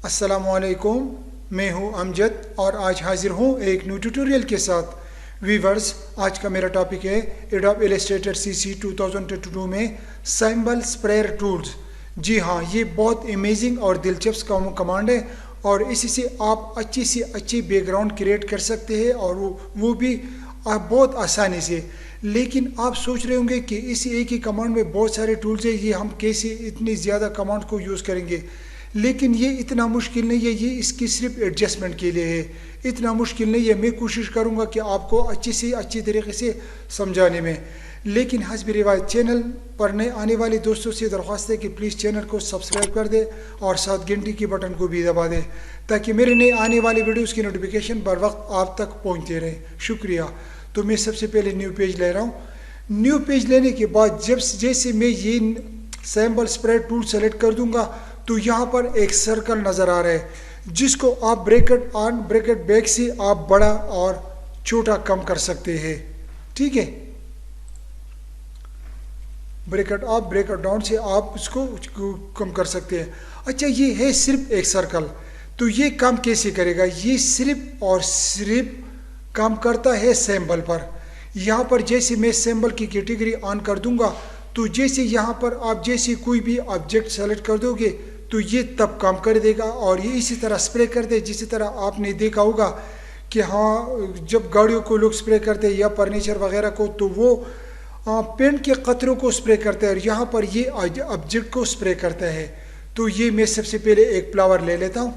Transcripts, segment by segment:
अस्सलामुअलैकुम, मैं हूं अमजद और आज हाजिर हूं एक न्यू ट्यूटोरियल के साथ। वीवर्स, आज का मेरा टॉपिक है एडोब इलस्ट्रेटर सीसी 2022 में सिंबल स्प्रेयर टूल्स। जी हाँ, ये बहुत अमेजिंग और दिलचस्प कमांड है और इसी से आप अच्छी से अच्छी बैकग्राउंड क्रिएट कर सकते हैं और वो भी बहुत आसानी से। लेकिन आप सोच रहे होंगे कि इस एक ही कमांड में बहुत सारे टूल्स है, ये हम कैसे इतनी ज़्यादा कमांड को यूज़ करेंगे। लेकिन ये इतना मुश्किल नहीं है, ये इसकी सिर्फ एडजस्टमेंट के लिए है। इतना मुश्किल नहीं है, मैं कोशिश करूँगा कि आपको अच्छी से अच्छी तरीके से समझाने में। लेकिन हस्ब रिवायत चैनल पर नए आने वाले दोस्तों से दरख्वास्त है कि प्लीज़ चैनल को सब्सक्राइब कर दे और साथ घंटी की बटन को भी दबा दे ताकि मेरे नए आने वाले वीडियोज़ की नोटिफिकेशन बर वक्त आप तक पहुँचते रहे। शुक्रिया। तो मैं सबसे पहले न्यू पेज ले रहा हूँ। न्यू पेज लेने के बाद जैसे मैं ये सैम्पल स्प्रेड टूल सेलेक्ट कर दूंगा तो यहाँ पर एक सर्कल नज़र आ रहा है जिसको आप ब्रैकेट ऑन ब्रैकेट बैक से आप बड़ा और छोटा कम कर सकते हैं। ठीक है, ब्रैकेट अप ब्रैकेट डाउन से आप इसको कम कर सकते हैं। अच्छा, ये है सिर्फ एक सर्कल, तो ये काम कैसे करेगा? ये सिर्फ और सिर्फ काम करता है सैम्पल पर। यहाँ पर जैसे मैं सैम्पल की कैटेगरी ऑन कर दूंगा तो जैसे यहाँ पर आप जैसे कोई भी ऑब्जेक्ट सेलेक्ट कर दोगे तो ये तब काम कर देगा और ये इसी तरह स्प्रे कर दे। जिस तरह आपने देखा होगा कि हाँ, जब गाड़ियों को लोग स्प्रे करते हैं या फर्नीचर वगैरह को तो वो पेंट के कतरों को स्प्रे करते हैं और यहाँ पर ये ऑब्जेक्ट को स्प्रे करता है। तो ये मैं सबसे पहले एक फ्लावर ले लेता हूँ।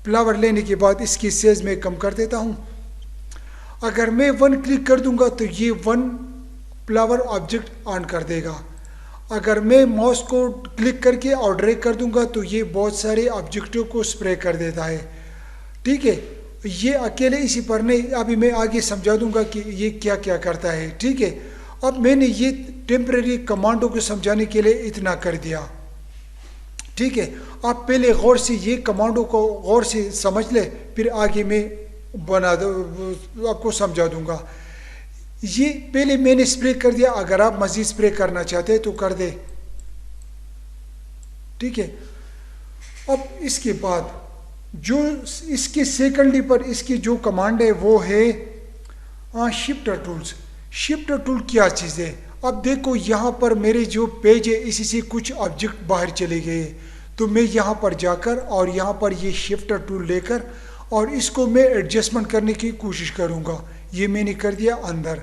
फ्लावर लेने के बाद इसकी साइज में कम कर देता हूँ। अगर मैं 1 क्लिक कर दूंगा तो ये 1 फ्लावर ऑब्जेक्ट ऑन कर देगा। अगर मैं माउस को क्लिक करके और ड्रैग कर दूंगा तो ये बहुत सारे ऑब्जेक्टों को स्प्रे कर देता है। ठीक है, ये अकेले इसी पर नहीं, अभी मैं आगे समझा दूंगा कि ये क्या क्या करता है। ठीक है, अब मैंने ये टेम्परेरी कमांडों को समझाने के लिए इतना कर दिया। ठीक है, आप पहले गौर से ये कमांडों को गौर से समझ ले, फिर आगे मैं बना दो आपको समझा दूंगा। ये पहले मैंने स्प्रे कर दिया, अगर आप मजीद स्प्रे करना चाहते हैं तो कर दे। ठीक है, अब इसके बाद जो इसके सेकेंडली पर इसकी जो कमांड है वो है शिफ्टर टूल्स। शिफ्टर टूल क्या चीज़ है? अब देखो यहाँ पर मेरे जो पेज है इसी से कुछ ऑब्जेक्ट बाहर चले गए, तो मैं यहाँ पर जाकर और यहाँ पर ये शिफ्टर टूल लेकर और इसको मैं एडजस्टमेंट करने की कोशिश करूँगा। ये मैंने कर दिया अंदर।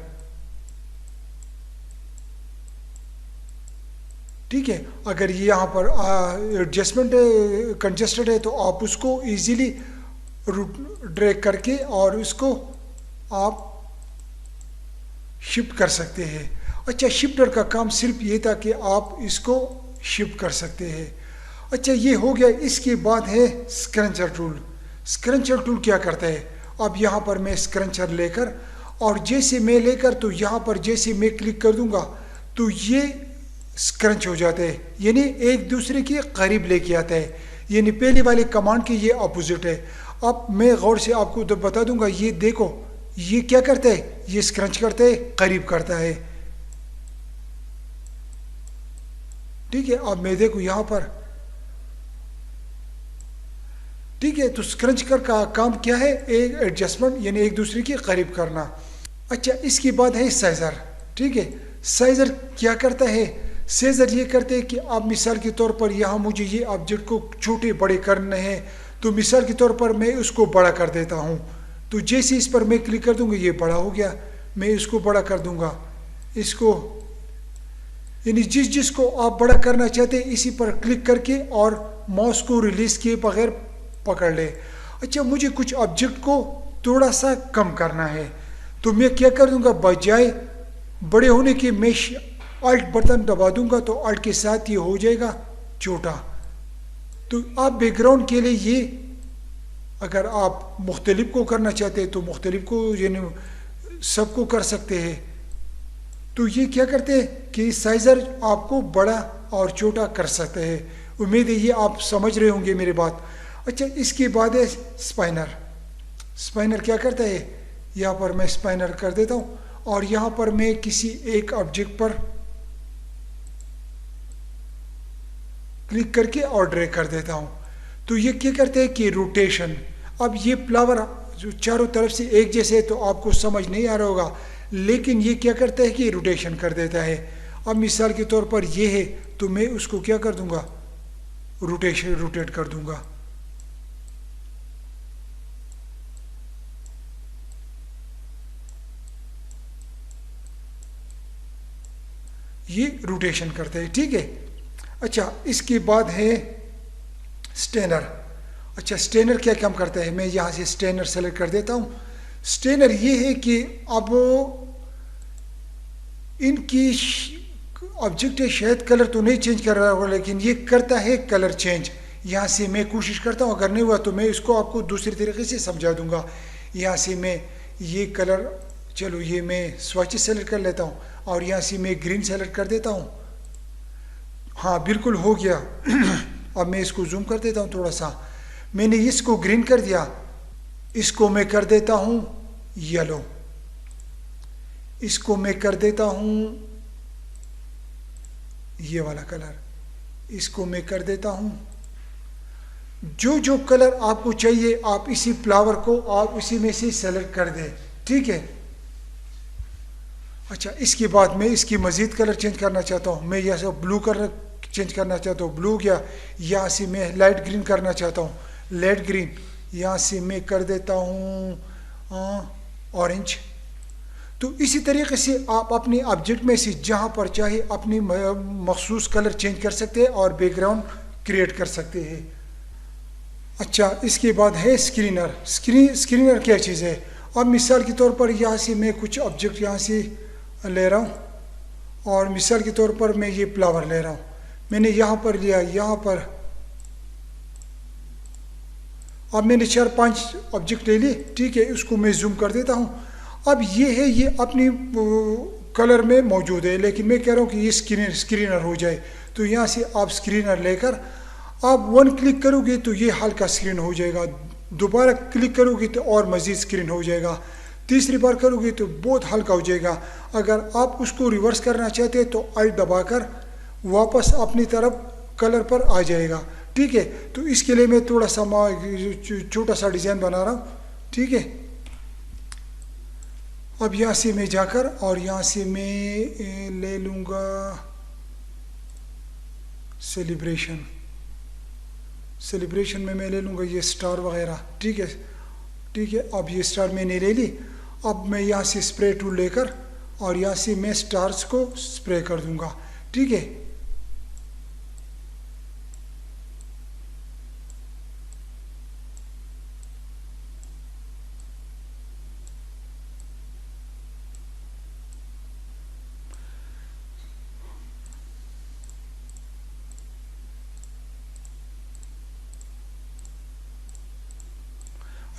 ठीक है, अगर ये यहाँ पर एडजस्टमेंट कंजेस्टेड है तो आप उसको इजीली ड्रैग करके और उसको आप शिफ्ट कर सकते हैं। अच्छा, शिफ्टर का काम सिर्फ ये था कि आप इसको शिफ्ट कर सकते हैं। अच्छा, ये हो गया। इसके बाद है स्क्रंचर टूल। स्क्रंचर टूल क्या करता है? अब यहाँ पर मैं स्क्रंचर लेकर और जैसे मैं लेकर तो यहाँ पर जैसे मैं क्लिक कर दूंगा तो ये स्क्रंच हो जाते हैं, यानी एक दूसरे के करीब लेके आता है। यानी पहले वाले कमांड की ये अपोजिट है। अब मैं गौर से आपको तो बता दूंगा, ये देखो ये क्या करता है, ये स्क्रंच करता है, करीब करता है। ठीक है, अब मैं देखो यहाँ पर। ठीक है, तो स्क्रंच कर का काम क्या है? एक एडजस्टमेंट, यानी एक दूसरे के करीब करना। अच्छा, इसके बाद है साइजर। ठीक है, साइजर क्या करता है? साइजर ये करते हैं कि अब मिसाल के तौर पर यहाँ मुझे ये ऑब्जेक्ट को छोटे बड़े करने हैं, तो मिसाल के तौर पर मैं उसको बड़ा कर देता हूँ। तो जैसे इस पर मैं क्लिक कर दूंगा ये बड़ा हो गया, मैं इसको बड़ा कर दूंगा। इसको यानी जिसको आप बड़ा करना चाहते हैं इसी पर क्लिक करके और माउस को रिलीज किए बगैर पकड़ ले। अच्छा, मुझे कुछ ऑब्जेक्ट को थोड़ा सा कम करना है तो मैं क्या कर दूंगा, बजाय बड़े होने के मैं अल्ट बटन दबा दूंगा तो अल्ट के साथ ये हो जाएगा छोटा। तो आप बैकग्राउंड के लिए ये अगर आप मुख्तलिफ को करना चाहते हैं तो मुख्तलिफ को यानी सबको कर सकते हैं। तो ये क्या करते हैं कि साइजर आपको बड़ा और छोटा कर सकते हैं। उम्मीद है ये आप समझ रहे होंगे मेरी बात। अच्छा, इसके बाद है स्पाइनर। स्पाइनर क्या करता है? यहाँ पर मैं स्पाइनर कर देता हूँ और यहाँ पर मैं किसी एक ऑब्जेक्ट पर क्लिक करके और ड्रैग कर देता हूँ। तो ये क्या करते हैं कि रोटेशन। अब ये फ्लावर जो चारों तरफ से एक जैसे है तो आपको समझ नहीं आ रहा होगा, लेकिन ये क्या करता है कि रोटेशन कर देता है। अब मिसाल के तौर पर ये है तो मैं उसको क्या कर दूंगा, रोटेट कर दूंगा। ये रोटेशन करता है, ठीक है। अच्छा, इसके बाद है स्टेनर। अच्छा, स्टेनर क्या काम करता है, मैं यहाँ से स्टेनर सेलेक्ट कर देता हूँ। स्टेनर ये है कि अब इनकी ऑब्जेक्ट है, शायद कलर तो नहीं चेंज कर रहा होगा, लेकिन ये करता है कलर चेंज। यहाँ से मैं कोशिश करता हूँ, अगर नहीं हुआ तो मैं इसको आपको दूसरे तरीके से समझा दूंगा। यहाँ से मैं ये कलर, चलो ये मैं स्वच्छ सेलेक्ट कर लेता हूँ और यहाँ से मैं ग्रीन सेलेक्ट कर देता हूँ। हाँ बिल्कुल हो गया। अब मैं इसको जूम कर देता हूँ थोड़ा सा। मैंने इसको ग्रीन कर दिया, इसको मैं कर देता हूँ येलो, इसको मैं कर देता हूँ ये वाला कलर, इसको मैं कर देता हूँ। जो जो कलर आपको चाहिए आप इसी फ्लावर को आप इसी में से सेलेक्ट कर दें, ठीक है। अच्छा, इसके बाद मैं इसकी मज़ीद कलर चेंज करना चाहता हूँ। मैं यहाँ से ब्लू कलर चेंज करना चाहता हूँ, ब्लू गया। यहाँ से मैं लाइट ग्रीन करना चाहता हूँ, लाइट ग्रीन। यहाँ से मैं कर देता हूँ ऑरेंज। तो इसी तरीके से आप अपने ऑब्जेक्ट में से जहाँ पर चाहे अपनी मखसूस कलर चेंज कर सकते हैं और बैकग्राउंड क्रिएट कर सकते हैं। अच्छा, इसके बाद है स्क्रीनर। स्क्रीनर क्या चीज़ है। अब मिसाल के तौर पर यहाँ से मैं कुछ ऑब्जेक्ट यहाँ से ले रहा हूँ और मिसाल के तौर पर मैं ये फ्लावर ले रहा हूँ। मैंने यहाँ पर लिया, यहाँ पर अब मैंने 4-5 ऑब्जेक्ट ले लिए, ठीक है। उसको मैं जूम कर देता हूँ। अब ये है, ये अपनी कलर में मौजूद है, लेकिन मैं कह रहा हूँ कि ये स्क्रीनर हो जाए। तो यहाँ से आप स्क्रीनर लेकर आप 1 क्लिक करोगे तो ये हल्का स्क्रीन हो जाएगा, दोबारा क्लिक करोगे तो और मज़ीद स्क्रीन हो जाएगा, तीसरी बार करोगे तो बहुत हल्का हो जाएगा। अगर आप उसको रिवर्स करना चाहते हैं तो अल्ट दबाकर वापस अपनी तरफ कलर पर आ जाएगा, ठीक है। तो इसके लिए मैं थोड़ा सा छोटा सा डिज़ाइन बना रहा हूँ, ठीक है। अब यहाँ से मैं जाकर और यहाँ से मैं ले लूँगा सेलिब्रेशन में मैं ले लूँगा ये स्टार वगैरह, ठीक है, ठीक है। अब ये स्टार मैंने ले ली। अब मैं यहाँ से स्प्रे टूल लेकर और यहाँ से मैं स्टार्स को स्प्रे कर दूँगा, ठीक है।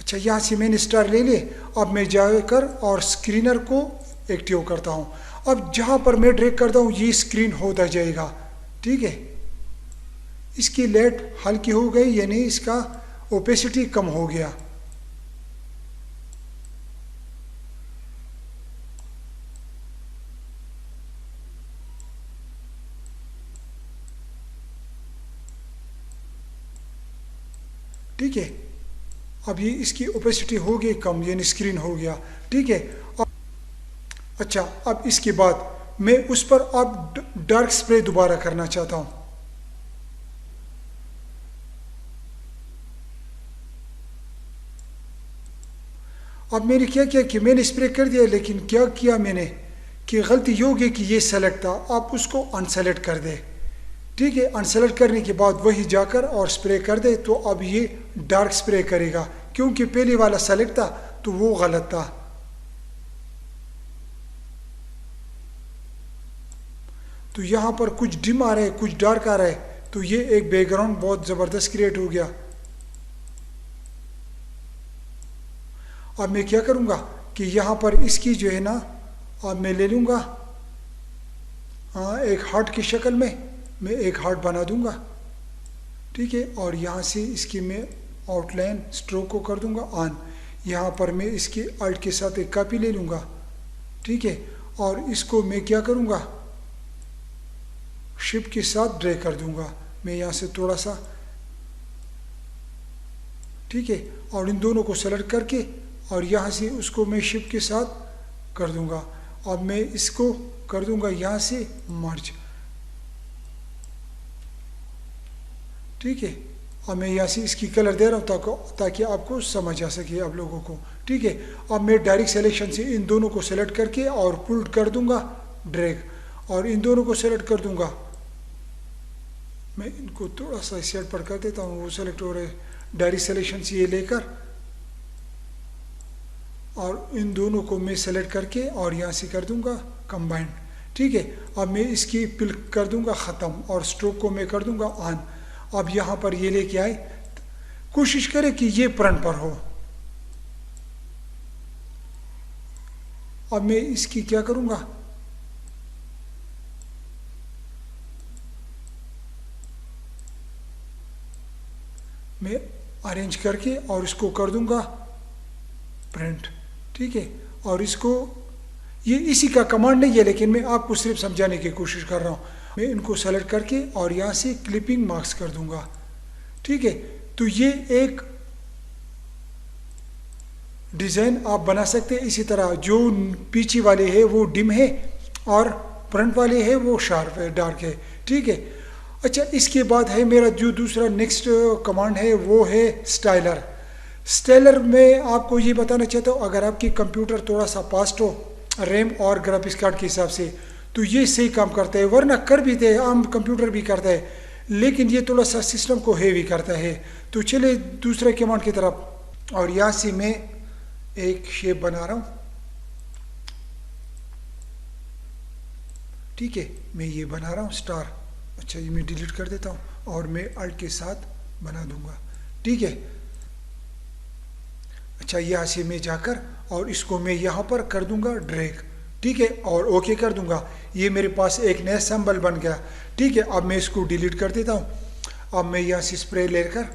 अच्छा, यहाँ से मैंने स्टार ले लिए। अब मैं जाकर और स्क्रीनर को एक्टिव करता हूँ। अब जहाँ पर मैं ड्रैग करता हूँ ये स्क्रीन होता जाएगा, ठीक है। इसकी लाइट हल्की हो गई, यानी इसका ओपेसिटी कम हो गया। ठीक है, अब ये इसकी ओपेसिटी हो गई कम, यानी स्क्रीन हो गया, ठीक है। अच्छा, अब इसके बाद मैं उस पर अब डार्क स्प्रे दोबारा करना चाहता हूँ। अब मैंने क्या किया कि मैंने स्प्रे कर दिया, लेकिन क्या किया मैंने कि गलती ये हो गई कि ये सेलेक्ट था, आप उसको अनसेलेक्ट कर दे, ठीक है। अनसेलेक्ट करने के बाद वही जाकर और स्प्रे कर दे तो अब ये डार्क स्प्रे करेगा, क्योंकि पहले वाला सेलेक्ट था तो वो गलत था। तो यहाँ पर कुछ डिम आ रहा है, कुछ डार्क आ रहा है, तो ये एक बैकग्राउंड बहुत ज़बरदस्त क्रिएट हो गया। अब मैं क्या करूँगा कि यहाँ पर इसकी जो है ना, अब मैं ले लूँगा एक हार्ट की शक्ल में मैं एक हार्ट बना दूँगा, ठीक है। और यहाँ से इसकी मैं आउटलाइन स्ट्रोक को कर दूँगा ऑन। यहाँ पर मैं इसकी अल्ट के साथ एक कॉपी ले लूँगा, ठीक है। और इसको मैं क्या करूँगा, शिफ्ट के साथ ड्रैग कर दूँगा। मैं यहाँ से थोड़ा सा ठीक है, और इन दोनों को सेलेक्ट करके और यहाँ से उसको मैं शिफ्ट के साथ कर दूंगा। अब मैं इसको कर दूंगा यहाँ से मर्ज, ठीक है। अब मैं यहाँ से इसकी कलर दे रहा हूँ ताकि आपको समझ आ सके आप लोगों को, ठीक है। अब मैं डायरेक्ट सिलेक्शन से इन दोनों को सेलेक्ट करके और पुल कर दूंगा ड्रैग, और इन दोनों को सेलेक्ट कर दूंगा। मैं इनको थोड़ा सा सेट पर कर देता हूँ, वो सेलेक्ट हो रहे हैं। डायरेक्ट सिलेक्शन से ये लेकर और इन दोनों को मैं सेलेक्ट करके और यहाँ से कर दूंगा कंबाइंड, ठीक है। अब मैं इसकी पिल कर दूंगा ख़त्म और स्ट्रोक को मैं कर दूंगा ऑन। अब यहाँ पर ये लेके आए, कोशिश करें कि ये फ्रंट पर हो। अब मैं इसकी क्या करूंगा, मैं अरेंज करके और इसको कर दूंगा प्रिंट, ठीक है। और इसको, ये इसी का कमांड नहीं है लेकिन मैं आपको सिर्फ समझाने की कोशिश कर रहा हूँ। मैं इनको सेलेक्ट करके और यहाँ से क्लिपिंग मार्क्स कर दूंगा, ठीक है। तो ये एक डिज़ाइन आप बना सकते हैं इसी तरह। जो पीछे वाले है वो डिम है और फ्रंट वाले है वो शार्प है, डार्क है, ठीक है। अच्छा, इसके बाद है मेरा जो दूसरा नेक्स्ट कमांड है वो है स्टाइलर। स्टाइलर में आपको ये बताना चाहता हूँ, अगर आपकी कंप्यूटर थोड़ा सा फास्ट हो रैम और ग्राफिक्स कार्ड के हिसाब से तो ये सही काम करता है, वरना कर भी दे, आम कंप्यूटर भी करता है, लेकिन ये थोड़ा सा सिस्टम को हेवी करता है। तो चले दूसरे कमांड की तरफ, और यहाँ से मैं एक शेप बना रहा हूँ, ठीक है। मैं ये बना रहा हूँ स्टार। अच्छा, ये मैं डिलीट कर देता हूँ और मैं अल्ट के साथ बना दूंगा, ठीक है। अच्छा, यहाँ से मैं जाकर और इसको मैं यहाँ पर कर दूंगा ड्रैग, ठीक है, और ओके कर दूंगा। ये मेरे पास एक नया सिंबल बन गया, ठीक है। अब मैं इसको डिलीट कर देता हूँ। अब मैं यहाँ से स्प्रे लेकर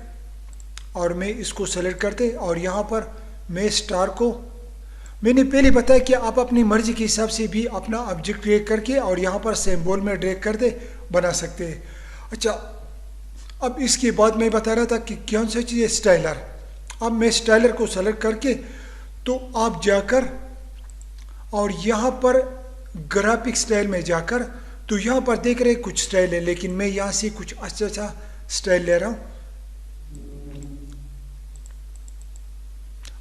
और मैं इसको सेलेक्ट करते और यहाँ पर मैं स्टार को, मैंने पहले बताया कि आप अपनी मर्जी के हिसाब से भी अपना ऑब्जेक्ट क्रिएट करके और यहाँ पर सिंबल में ड्रैग कर दे बना सकते हैं। अच्छा, अब इसके बाद मैं बता रहा था कि कौन सा चीज़ है स्टाइलर। अब मैं स्टाइलर को सेलेक्ट करके तो आप जाकर और यहाँ पर ग्राफिक स्टाइल में जाकर तो यहाँ पर देख रहे कुछ स्टाइल है, लेकिन मैं यहाँ से कुछ अच्छा स्टाइल ले रहा हूँ।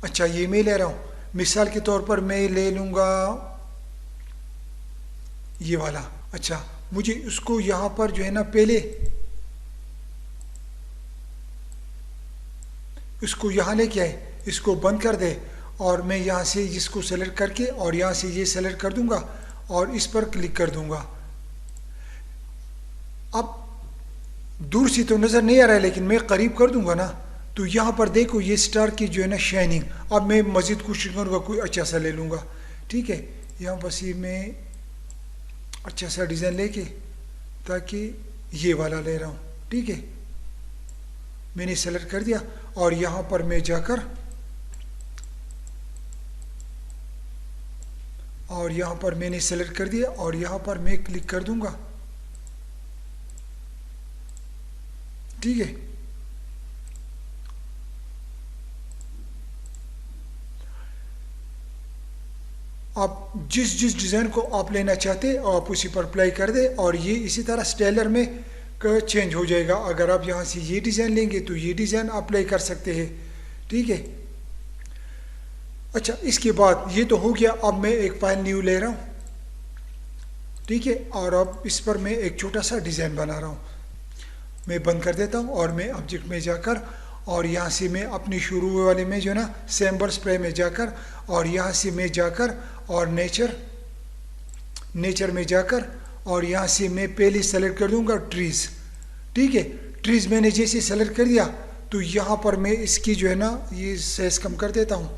अच्छा, ये मैं ले रहा हूँ, मिसाल के तौर पर मैं ले लूँगा ये वाला। अच्छा, मुझे उसको यहाँ पर जो है ना, पहले इसको यहाँ लेके आए, इसको बंद कर दे और मैं यहाँ से इसको सेलेक्ट करके और यहाँ से ये सेलेक्ट कर दूंगा और इस पर क्लिक कर दूंगा। अब दूर से तो नज़र नहीं आ रहा है लेकिन मैं करीब कर दूंगा ना, तो यहाँ पर देखो ये स्टार की जो है ना शाइनिंग। अब मैं मज़ीद कोशिश करूँगा कोई अच्छा सा ले लूँगा, ठीक है। यहाँ बस ये मैं अच्छा सा डिज़ाइन लेके, ताकि ये वाला ले रहा हूँ, ठीक है। मैंने सेलेक्ट कर दिया और यहाँ पर मैं जाकर और यहाँ पर मैंने सेलेक्ट कर दिया और यहाँ पर मैं क्लिक कर दूंगा, ठीक है। आप जिस डिज़ाइन को आप लेना चाहते आप उसी पर अप्लाई कर दे और ये इसी तरह स्टाइलर में चेंज हो जाएगा। अगर आप यहाँ से ये डिज़ाइन लेंगे तो ये डिज़ाइन अप्लाई कर सकते हैं, ठीक है। अच्छा, इसके बाद ये तो हो गया। अब मैं एक फाइल न्यू ले रहा हूँ, ठीक है, और अब इस पर मैं एक छोटा सा डिज़ाइन बना रहा हूँ। मैं बंद कर देता हूँ और मैं ऑब्जेक्ट में जाकर और यहाँ से मैं अपनी शुरू वाले में जो ना सैम्बल स्प्रे में जाकर और यहाँ से मैं जाकर और नेचर में जाकर और यहाँ से मैं पहले सेलेक्ट कर दूंगा ट्रीज़, ठीक है। ट्रीज़ मैंने जैसे सेलेक्ट कर दिया तो यहाँ पर मैं इसकी जो है ना ये साइज कम कर देता हूँ।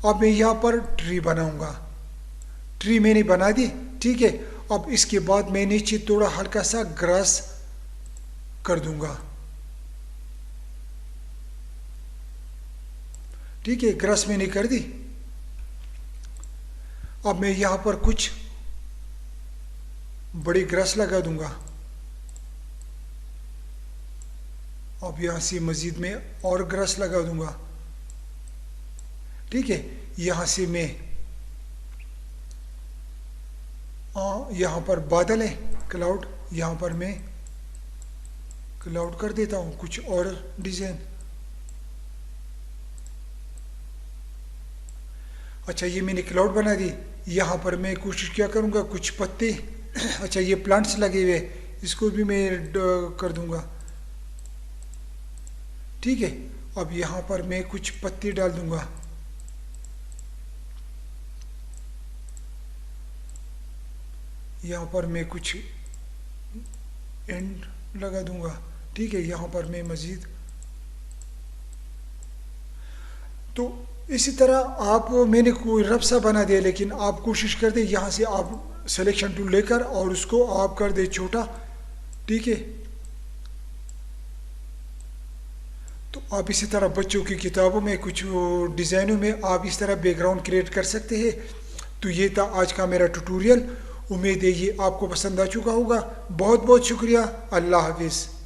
अब मैं यहाँ पर ट्री बनाऊंगा, ट्री मैंने बना दी, ठीक है। अब इसके बाद मैं नीचे थोड़ा हल्का सा ग्रास कर दूंगा, ठीक है। ग्रास मैंने कर दी। अब मैं यहाँ पर कुछ बड़ी ग्रास लगा दूंगा। अब यहाँ से मजीद में और ग्रास लगा दूंगा ठीक है, यहाँ से मैं यहाँ पर बादल है क्लाउड, यहाँ पर मैं क्लाउड कर देता हूँ कुछ और डिज़ाइन। अच्छा ये मैंने क्लाउड बना दी, यहाँ पर मैं कोशिश क्या करूँगा कुछ पत्ते अच्छा ये प्लांट्स लगे हुए इसको भी मैं कर दूँगा, ठीक है। अब यहाँ पर मैं कुछ पत्ते डाल दूँगा, यहाँ पर मैं कुछ एंड लगा दूँगा, ठीक है। यहाँ पर मैं मज़ीद, तो इसी तरह आप, मैंने कोई रफ सा बना दिया, लेकिन आप कोशिश कर दे यहाँ से आप सिलेक्शन टूल लेकर और उसको आप कर दे छोटा, ठीक है। तो आप इसी तरह बच्चों की किताबों में कुछ डिज़ाइनों में आप इस तरह बैकग्राउंड क्रिएट कर सकते हैं। तो ये था आज का मेरा ट्यूटोरियल, उम्मीद है ये आपको पसंद आ चुका होगा। बहुत बहुत शुक्रिया, अल्लाह हाफिज़।